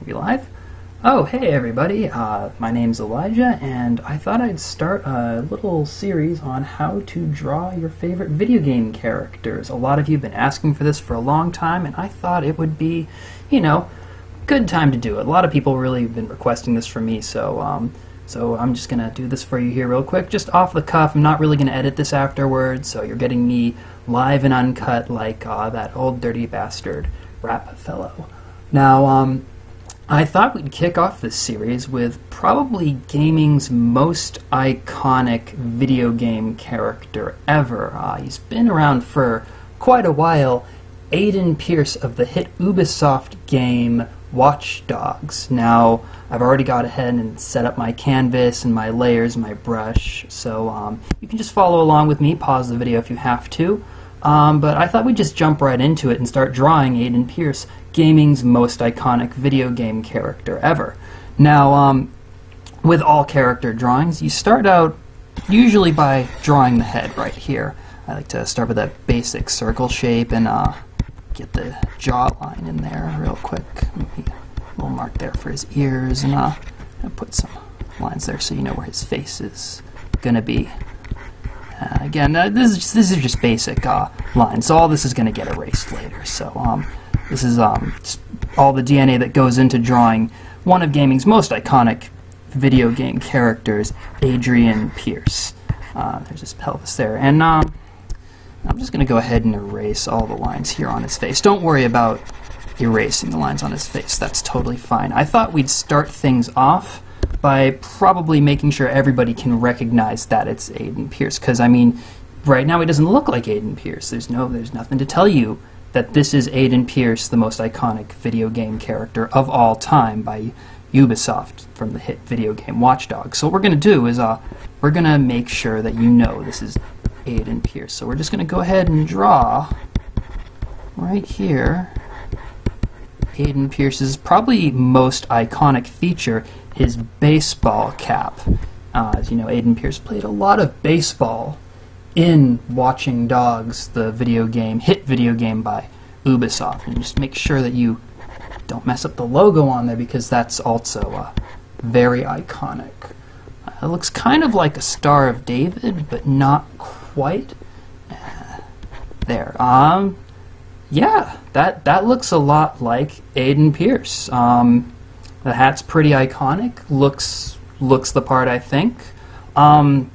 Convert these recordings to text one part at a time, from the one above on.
We live? Oh, hey everybody, my name's Elijah, and I thought I'd start a little series on how to draw your favorite video game characters. A lot of you have been asking for this for a long time, and I thought it would be, good time to do it. A lot of people really have been requesting this from me, so I'm just going to do this for you here real quick, just off the cuff. I'm not really going to edit this afterwards, so you're getting me live and uncut like that old dirty bastard rap fellow. Now, I thought we'd kick off this series with probably gaming's most iconic video game character ever. He's been around for quite a while, Aiden Pearce of the hit Ubisoft game Watch Dogs. Now, I've already got ahead and set up my canvas and my layers, my brush, so you can just follow along with me, pause the video if you have to. But I thought we'd just jump right into it and start drawing Aiden Pearce, gaming's most iconic video game character ever. Now, with all character drawings, you start out usually by drawing the head right here. I like to start with a basic circle shape and get the jawline in there real quick. Maybe a little mark there for his ears, and I'll put some lines there so you know where his face is going to be. Again, this is just basic lines, so all this is going to get erased later. So this is just all the DNA that goes into drawing one of gaming's most iconic video game characters, Aiden Pierce. There's his pelvis there, and I'm just going to go ahead and erase all the lines here on his face. Don't worry about erasing the lines on his face, that's totally fine. I thought we'd start things off by probably making sure everybody can recognize that it's Aiden Pierce, because I mean, right now he doesn't look like Aiden Pierce. There's nothing to tell you that this is Aiden Pierce, the most iconic video game character of all time by Ubisoft from the hit video game Watch Dogs. So what we're going to do is we're going to make sure that you know this is Aiden Pierce. So we're just going to go ahead and draw right here Aiden Pierce's probably most iconic feature, his baseball cap. As you know, Aiden Pearce played a lot of baseball in Watching Dogs, the hit video game by Ubisoft. And just make sure that you don't mess up the logo on there, because that's also very iconic. It looks kind of like a Star of David, but not quite. There. Yeah, that looks a lot like Aiden Pearce. The hat's pretty iconic. Looks the part, I think. But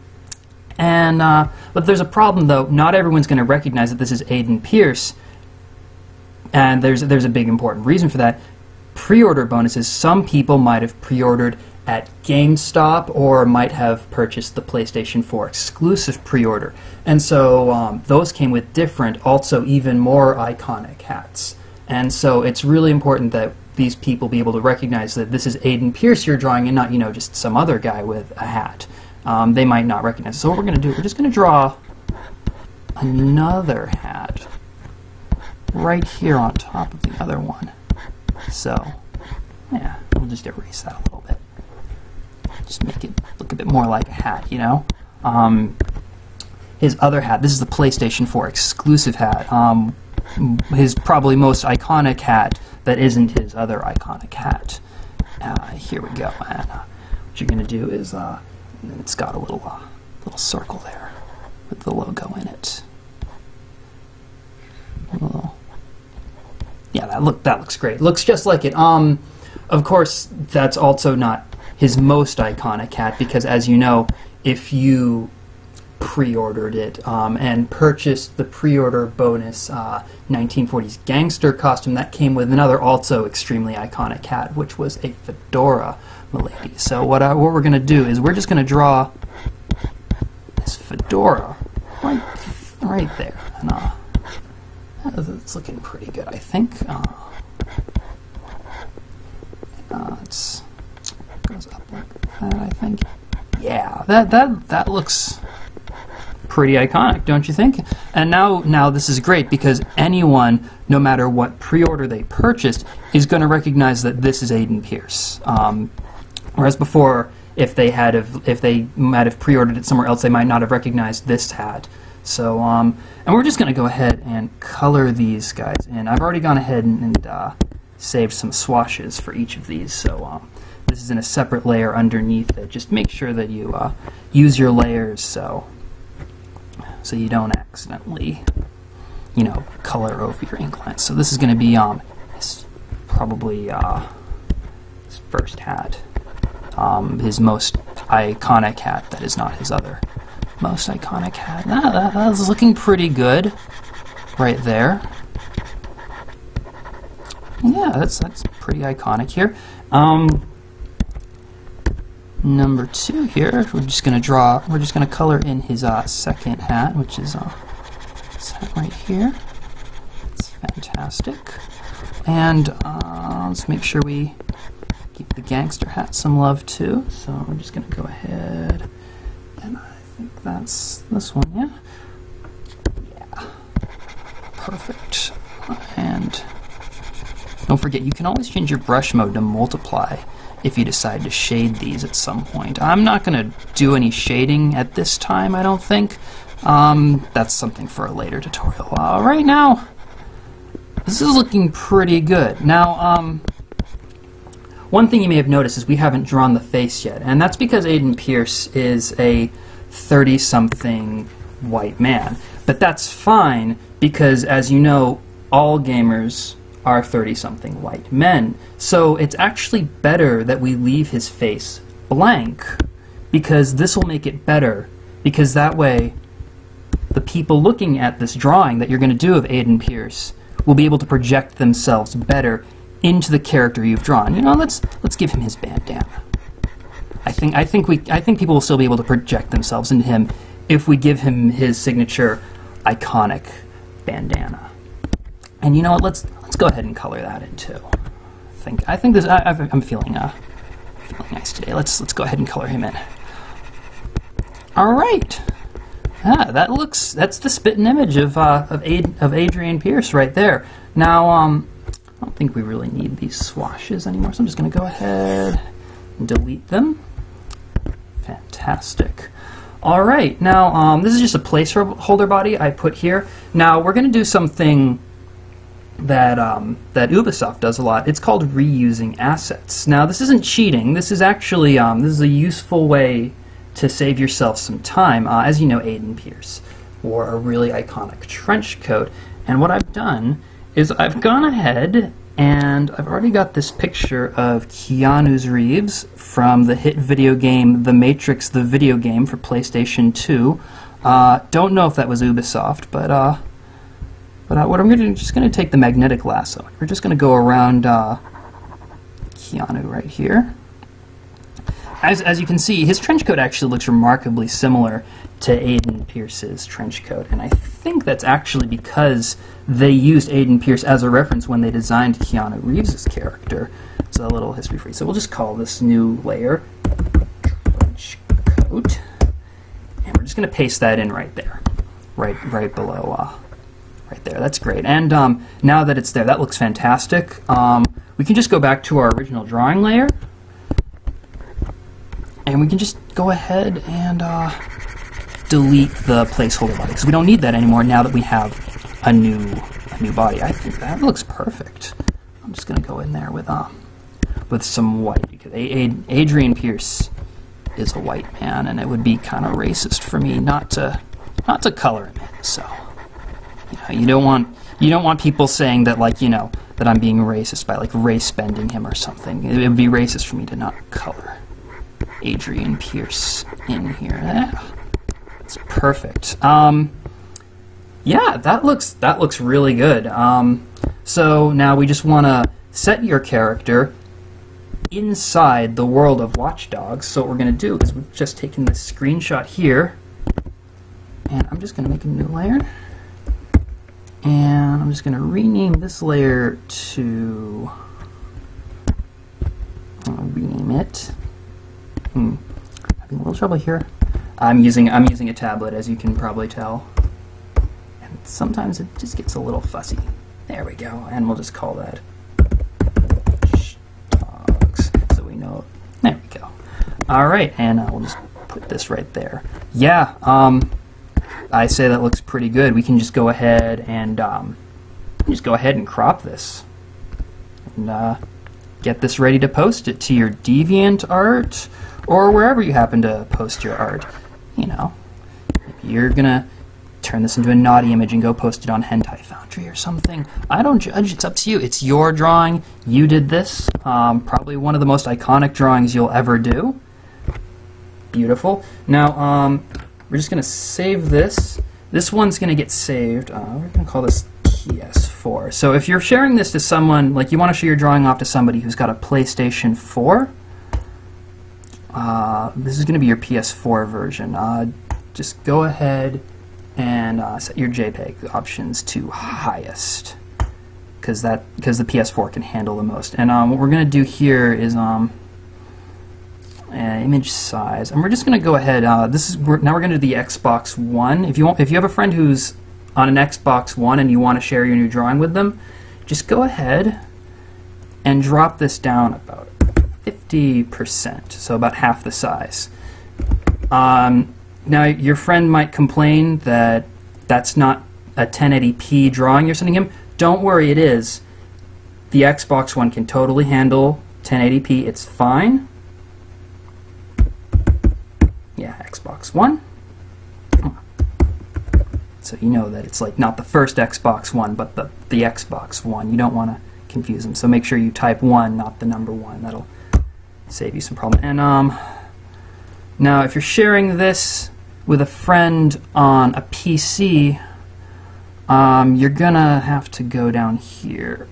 there's a problem though. Not everyone's going to recognize that this is Aiden Pearce, and there's a big important reason for that. Pre-order bonuses. Some people might have pre-ordered at GameStop or might have purchased the PlayStation 4 exclusive pre-order, and so those came with different, also even more iconic hats. And so it's really important that these people be able to recognize that this is Aiden Pearce you're drawing, and not, just some other guy with a hat. They might not recognize it. So what we're going to do, we're just going to draw another hat right here on top of the other one. So, yeah, we'll just erase that a little bit. Just make it look a bit more like a hat, His other hat, this is the PlayStation 4 exclusive hat. His probably most iconic hat that isn't his other iconic hat. Here we go. And what you're going to do is, it's got a little circle there with the logo in it. Yeah, that looks great. Looks just like it. Of course, that's also not his most iconic hat, because as you know, if you pre-ordered it and purchased the pre-order bonus 1940s gangster costume, that came with another also extremely iconic hat, which was a fedora, milady. So what we're going to do is we're just going to draw this fedora right there, and it's looking pretty good, I think. It goes up like that, I think. Yeah, that looks pretty iconic, don't you think? And now this is great, because anyone, no matter what pre-order they purchased, is going to recognize that this is Aiden Pearce. Whereas before, if they might have pre-ordered it somewhere else, they might not have recognized this hat. So, and we're just going to go ahead and color these guys in. I've already gone ahead and saved some swashes for each of these, so this is in a separate layer underneath it. Just make sure that you use your layers so you don't accidentally, you know, color over your ink lines. So this is going to be probably his first hat, his most iconic hat. That is not his other most iconic hat. That's looking pretty good right there. Yeah, that's pretty iconic here. Number 2 here, we're just gonna color in his second hat, which is this hat right here. It's fantastic. And let's make sure we give the gangster hat some love too. So I'm just gonna go ahead, and I think that's this one, yeah? Yeah. Perfect. And don't forget, you can always change your brush mode to multiply if you decide to shade these at some point. I'm not going to do any shading at this time, I don't think. That's something for a later tutorial. Right now, this is looking pretty good. Now, one thing you may have noticed is we haven't drawn the face yet, and that's because Aiden Pierce is a 30-something white man. But that's fine, because as you know, all gamers are 30-something white men. So it's actually better that we leave his face blank, because this will make it better, because that way the people looking at this drawing that you're going to do of Aiden Pierce will be able to project themselves better into the character you've drawn. You know, let's give him his bandana. I think people will still be able to project themselves into him if we give him his signature iconic bandana. And you know what? Let's go ahead and color that in too. I think this. I'm feeling nice today. Let's go ahead and color him in. All right. That's the spitting image of Aiden Pierce right there. Now I don't think we really need these swashes anymore, so I'm just going to go ahead and delete them. Fantastic. All right. Now this is just a placeholder body I put here. Now we're going to do something that Ubisoft does a lot. It's called reusing assets. Now this isn't cheating. This is actually this is a useful way to save yourself some time. As you know, Aiden Pierce wore a really iconic trench coat, and what I've done is I've gone ahead and I've already got this picture of Keanu Reeves from the hit video game The Matrix, the video game for PlayStation 2. Don't know if that was Ubisoft, but what I'm just going to take the magnetic lasso. We're just going to go around Keanu right here. As you can see, his trench coat actually looks remarkably similar to Aiden Pierce's trench coat, and I think that's actually because they used Aiden Pierce as a reference when they designed Keanu Reeves' character. So a little history for you. So we'll just call this new layer trench coat, and we're just going to paste that in right there, right below. Right there, that's great. And now that it's there, that looks fantastic. We can just go back to our original drawing layer, and we can just go ahead and delete the placeholder body, because we don't need that anymore now that we have a new body. I think that looks perfect. I'm just going to go in there with some white, because Aiden Pierce is a white man, and it would be kind of racist for me not to color him in. So. You don't want people saying that, like, you know, that I'm being racist by, like, race bending him or something. It would be racist for me to not color Aiden Pierce in here. That's perfect. Yeah, that looks really good. So now we just want to set your character inside the world of Watch Dogs. So what we're going to do is we've just taken this screenshot here, and I'm just going to make a new layer. And I'm just going to rename this layer to, rename it. Having a little trouble here. I'm using a tablet, as you can probably tell, and sometimes it just gets a little fussy. There we go, and we'll just call that dogs, so we know. There we go. All right, and we'll just put this right there. Yeah. I say that looks pretty good. We can just go ahead and crop this and get this ready to post it to your DeviantArt or wherever you happen to post your art. You know, maybe you're gonna turn this into a naughty image and go post it on Hentai Foundry or something. I don't judge, it's up to you. It's your drawing, you did this. Probably one of the most iconic drawings you'll ever do. Beautiful. Now, we're just gonna save this. This one's gonna get saved. We're gonna call this PS4. So if you're sharing this to someone, like you wanna show your drawing off to somebody who's got a PlayStation 4, this is gonna be your PS4 version. Just go ahead and set your JPEG options to highest, because the PS4 can handle the most. And what we're going to do here is image size, and we're just going to go ahead. Now we're going to do the Xbox One. If you have a friend who's on an Xbox One and you want to share your new drawing with them, just go ahead and drop this down about 50%, so about half the size. Now, your friend might complain that that's not a 1080p drawing you're sending him. Don't worry, it is. The Xbox One can totally handle 1080p. It's fine. Yeah, Xbox One. So you know that it's like not the first Xbox One, but the Xbox One. You don't want to confuse them. So make sure you type 1, not the number 1. That'll save you some problem. And now, if you're sharing this with a friend on a PC, you're gonna have to go down here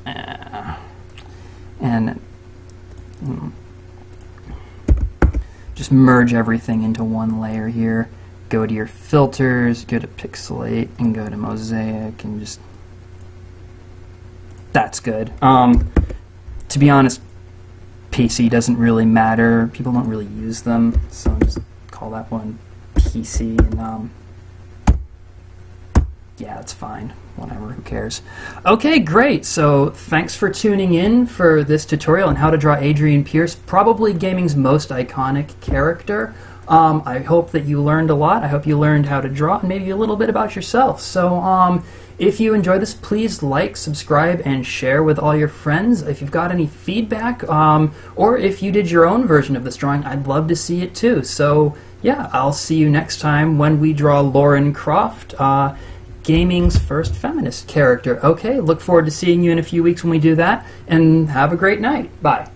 and just merge everything into one layer here. Go to your filters, go to pixelate, and go to mosaic, and just... That's good. To be honest, PC doesn't really matter. People don't really use them, so just call that one PC, and yeah, it's fine. Whatever, who cares? Okay, great. So thanks for tuning in for this tutorial on how to draw Aiden Pierce, probably gaming's most iconic character. I hope that you learned a lot. I hope you learned how to draw and maybe a little bit about yourself. So if you enjoyed this, please like, subscribe, and share with all your friends. If you've got any feedback, or if you did your own version of this drawing, I'd love to see it too. So yeah, I'll see you next time when we draw Lauren Croft, gaming's first feminist character. Okay, look forward to seeing you in a few weeks when we do that, and have a great night. Bye.